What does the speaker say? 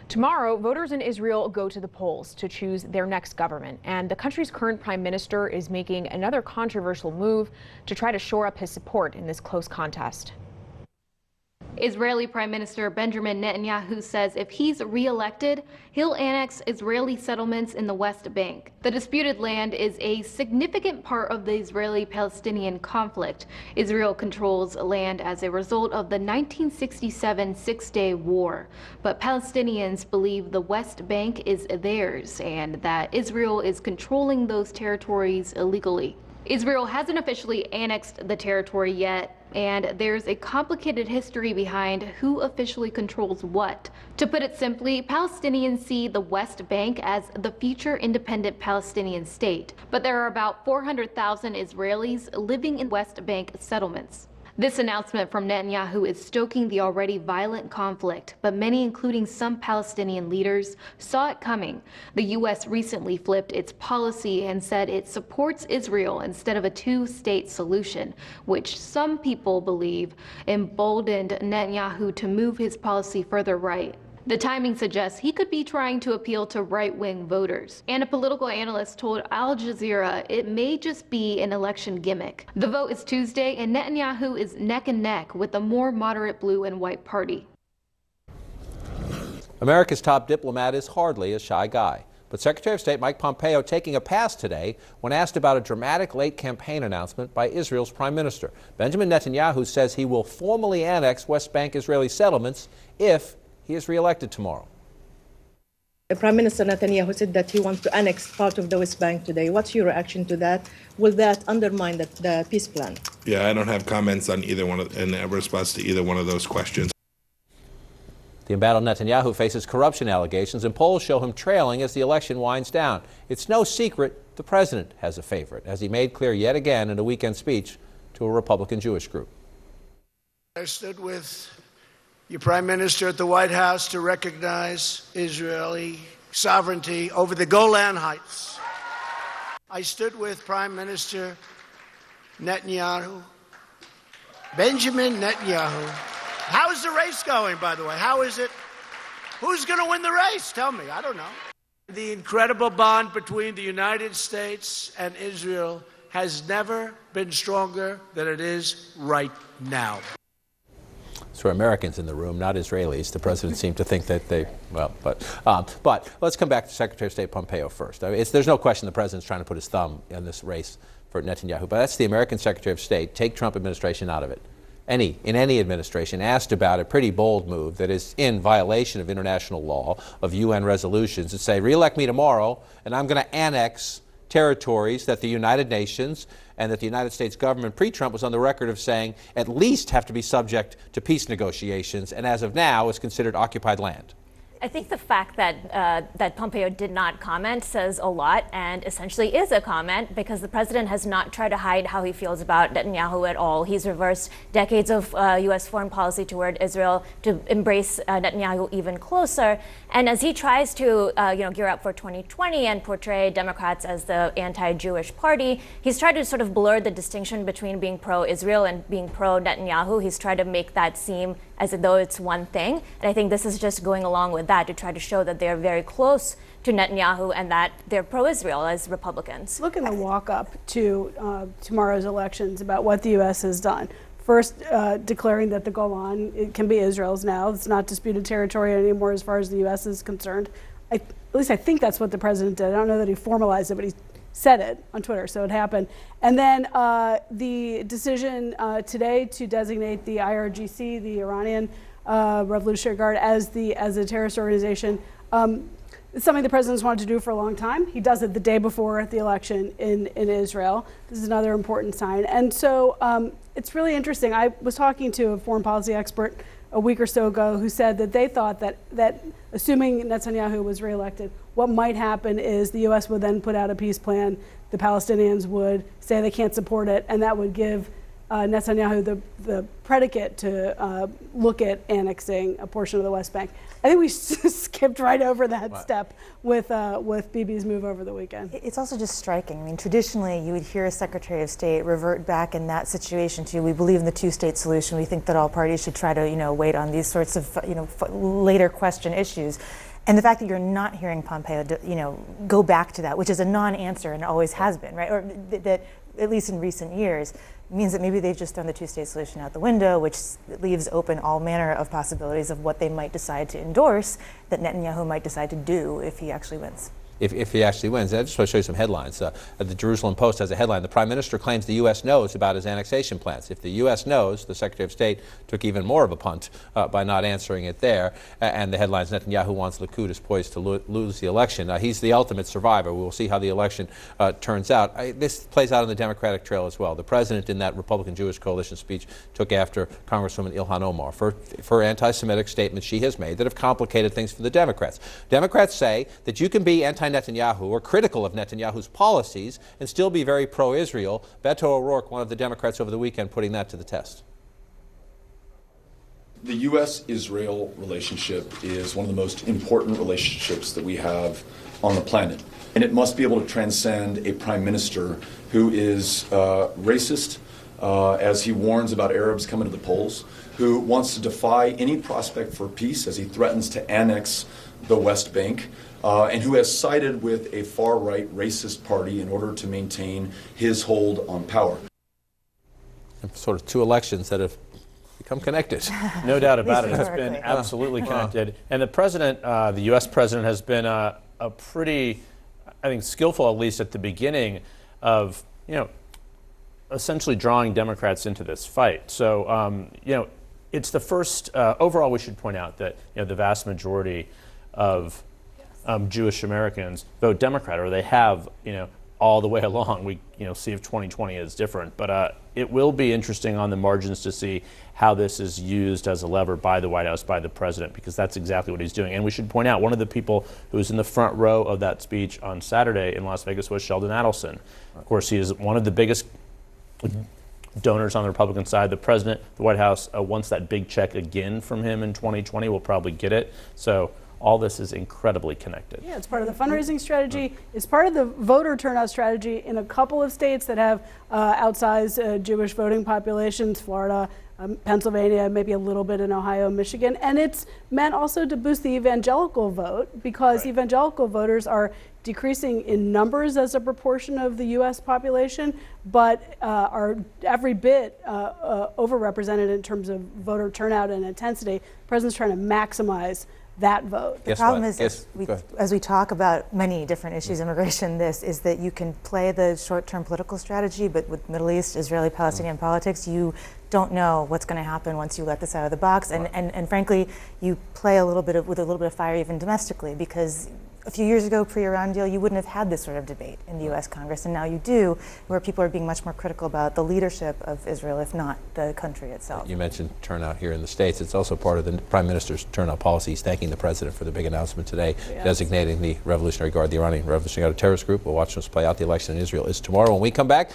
Tomorrow, voters in Israel go to the polls to choose their next government, and the country's current prime minister is making another controversial move to try to shore up his support in this close contest. Israeli Prime Minister Benjamin Netanyahu says if he's re-elected, he'll annex Israeli settlements in the West Bank. The disputed land is a significant part of the Israeli-Palestinian conflict. Israel controls land as a result of the 1967 Six-Day War, but Palestinians believe the West Bank is theirs and that Israel is controlling those territories illegally. Israel hasn't officially annexed the territory yet, and there's a complicated history behind who officially controls what. To put it simply, Palestinians see the West Bank as the future independent Palestinian state, but there are about 400,000 Israelis living in West Bank settlements. This announcement from Netanyahu is stoking the already violent conflict, but many, including some Palestinian leaders, saw it coming. The U.S. recently flipped its policy and said it supports Israel instead of a two-state solution, which some people believe emboldened Netanyahu to move his policy further right. The timing suggests he could be trying to appeal to right-wing voters. And a political analyst told Al Jazeera it may just be an election gimmick. The vote is Tuesday, and Netanyahu is neck and neck with the more moderate blue and white party. America's top diplomat is hardly a shy guy. But Secretary of State Mike Pompeo taking a pass today when asked about a dramatic late campaign announcement by Israel's prime minister. Benjamin Netanyahu says he will formally annex West Bank Israeli settlements if he is re-elected tomorrow. Prime Minister Netanyahu said that he wants to annex part of the West Bank today. What's your reaction to that? Will that undermine the peace plan? Yeah, I don't have comments on either one in response to either one of those questions. The embattled Netanyahu faces corruption allegations, and polls show him trailing as the election winds down. It's no secret the president has a favorite, as he made clear yet again in a weekend speech to a Republican Jewish group. I stood with your Prime Minister at the White House to recognize Israeli sovereignty over the Golan Heights. I stood with Prime Minister Netanyahu, Benjamin Netanyahu. How is the race going, by the way? How is it? Who's going to win the race? Tell me. I don't know. The incredible bond between the United States and Israel has never been stronger than it is right now. For Americans in the room, not Israelis. The president seemed to think that but let's come back to Secretary of State Pompeo first. I mean, there's no question the president's trying to put his thumb in this race for Netanyahu, but that's the American Secretary of State. Take Trump administration out of it. In any administration asked about a pretty bold move that is in violation of international law, of UN resolutions, and say, re-elect me tomorrow, and I'm going to annex territories that the United Nations and that the United States government pre-Trump was on the record of saying at least have to be subject to peace negotiations, and as of now is considered occupied land. I think the fact that Pompeo did not comment says a lot, and essentially is a comment, because the president has not tried to hide how he feels about Netanyahu at all. He's reversed decades of U.S. foreign policy toward Israel to embrace Netanyahu even closer. And as he tries to gear up for 2020 and portray Democrats as the anti-Jewish party, he's tried to sort of blur the distinction between being pro-Israel and being pro-Netanyahu. He's tried to make that seem as though it's one thing. And I think this is just going along with that to try to show that they're very close to Netanyahu and that they're pro-Israel as Republicans. Look in the walk-up to tomorrow's elections about what the U.S. has done. First, declaring that the Golan can be Israel's now. It's not disputed territory anymore as far as the U.S. is concerned. At least I think that's what the president did. I don't know that he formalized it, but he said it on Twitter, so it happened. And then the decision today to designate the IRGC, the Iranian Revolutionary Guard, as a terrorist organization. It's something the president's wanted to do for a long time. He does it the day before the election in Israel. This is another important sign. And so it's really interesting. I was talking to a foreign policy expert a week or so ago who said that they thought that assuming Netanyahu was reelected, what might happen is the U.S. would then put out a peace plan. The Palestinians would say they can't support it, and that would give Netanyahu the predicate to look at annexing a portion of the West Bank. I think we skipped right over that step with Bibi's move over the weekend. It's also just striking. I mean, traditionally, you would hear a Secretary of State revert back in that situation to, we believe in the two-state solution. We think that all parties should try to, wait on these sorts of, later question issues. And the fact that you're not hearing Pompeo, go back to that, which is a non-answer and always has been, right? Or that, at least in recent years, means that maybe they've just thrown the two-state solution out the window, which leaves open all manner of possibilities of what they might decide to endorse, that Netanyahu might decide to do if he actually wins. If he actually wins. I just want to show you some headlines. The Jerusalem Post has a headline: the Prime Minister claims the U.S. knows about his annexation plans. If the U.S. knows, the Secretary of State took even more of a punt by not answering it there. And the headlines: Netanyahu wants Likud is poised to lose the election. He's the ultimate survivor. We will see how the election turns out. This plays out on the Democratic trail as well. The president, in that Republican-Jewish coalition speech, took after Congresswoman Ilhan Omar for anti-Semitic statements she has made that have complicated things for the Democrats. Democrats say that you can be anti-Netanyahu or critical of Netanyahu's policies and still be very pro-Israel. Beto O'Rourke, one of the Democrats over the weekend, putting that to the test. The U.S.-Israel relationship is one of the most important relationships that we have on the planet. And it must be able to transcend a prime minister who is racist, as he warns about Arabs coming to the polls, who wants to defy any prospect for peace as he threatens to annex the West Bank, and who has sided with a far-right racist party in order to maintain his hold on power. Sort of two elections that have become connected. No doubt about it. It's been absolutely connected. And the president, the U.S. president, has been a pretty, I think, skillful, at least at the beginning, of, essentially drawing Democrats into this fight. So, it's the first, overall we should point out that, the vast majority of Jewish Americans vote Democrat, or they have, all the way along. We, see if 2020 is different, but it will be interesting on the margins to see how this is used as a lever by the White House, by the president, because that's exactly what he's doing. And we should point out, one of the people who was in the front row of that speech on Saturday in Las Vegas was Sheldon Adelson. Of course, he is one of the biggest donors on the Republican side. The president, the White House, wants that big check again from him in 2020. We'll probably get it. So all this is incredibly connected. Yeah, it's part of the fundraising strategy. It's part of the voter turnout strategy in a couple of states that have outsized Jewish voting populations, Florida, Pennsylvania, maybe a little bit in Ohio, Michigan. And it's meant also to boost the evangelical vote, because evangelical voters are decreasing in numbers as a proportion of the U.S. population, but are every bit overrepresented in terms of voter turnout and intensity. The president's trying to maximize that vote. The problem is, as we talk about many different issues, immigration, is that you can play the short-term political strategy, but with Middle East, Israeli-Palestinian politics, you don't know what's going to happen once you let this out of the box. And frankly, you play with a little bit of fire even domestically, because a few years ago, pre-Iran deal, you wouldn't have had this sort of debate in the U.S. Congress, and now you do, where people are being much more critical about the leadership of Israel, if not the country itself. You mentioned turnout here in the States. It's also part of the Prime Minister's turnout policy. He's thanking the President for the big announcement today, designating the Revolutionary Guard, the Iranian Revolutionary Guard, a terrorist group. We'll watch this play out. The election in Israel is tomorrow. When we come back,